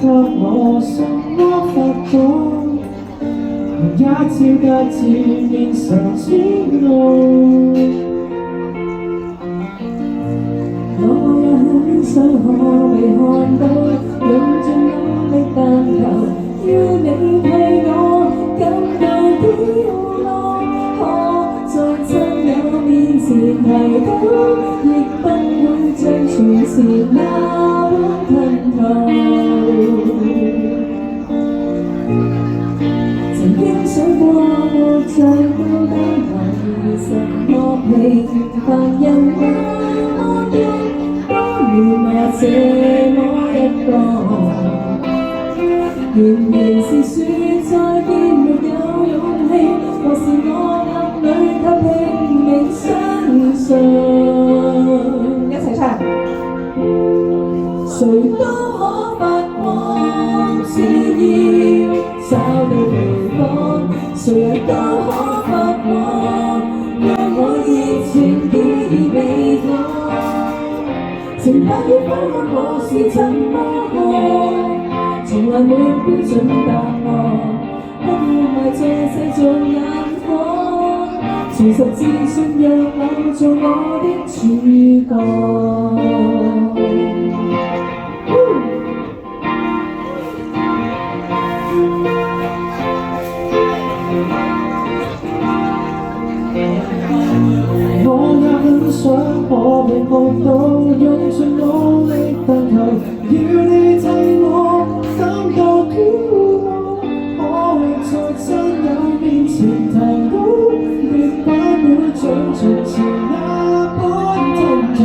給我什麼發光，也照得自面上之路。我也很想可被看到，用盡努力但求要你替我感到驕傲，可在親友面前提到，亦不會像從前那般吞吐。曾經想過活着到底為什麼平凡人那麼多，原來這麼一個，仍然是說再見沒有勇氣，或是我眼裏卻拼命相信。一齊唱。誰都可發光，只要找到地方，誰人都可發光，讓我熱情依然未降。情不要分開我是怎麼看，從來沒標準答案，不要埋在世俗眼光，全實自信讓我做我的主角。我也很想可被看到，用盡努力但求要你替我感到驕傲，可在親友面前提高，亦不會像從前那般吞吐。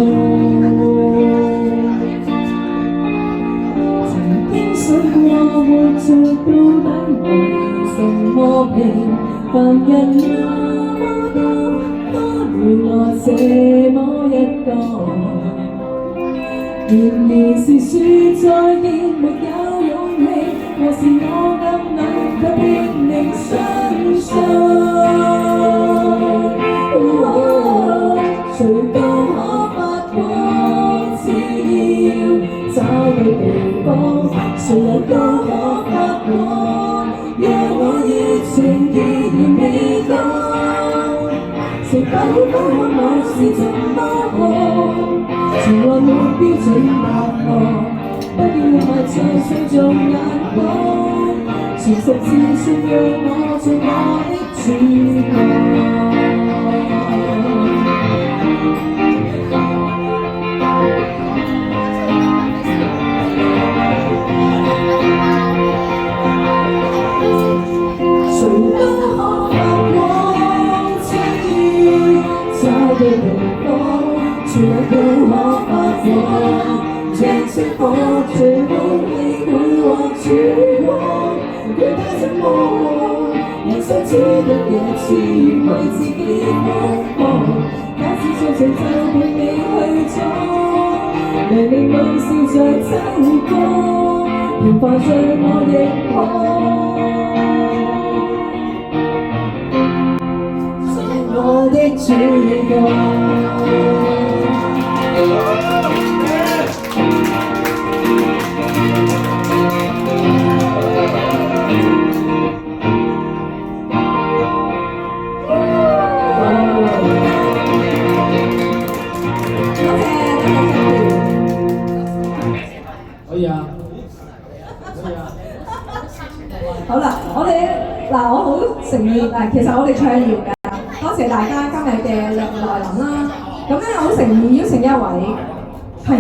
曾經想過活着到底為什麼平凡人那麼多，原來這麼一個，仍然是說再見沒有勇氣，或是我暗裏卻拼命相信。誰都可發光，只要找到地方，誰人都可發光，讓我熱情依然未降。誰不要分開我是怎麼看，從來沒標準答案，不要埋在世俗眼光，全實自信讓我做我的主角。的地方，全人都可發光，讓星火最好你會獲曙光。佢帶着我，人生只得一次，為自己瘋狂。假使做成就陪你去做，明明微笑着走過，平凡着我亦可。我的主角。可以啊，可以啊。好啦，我好誠意嗱，其實我哋唱完㗎，多謝大家今日嘅來臨啦。咁咧，我好誠意邀請一位朋友。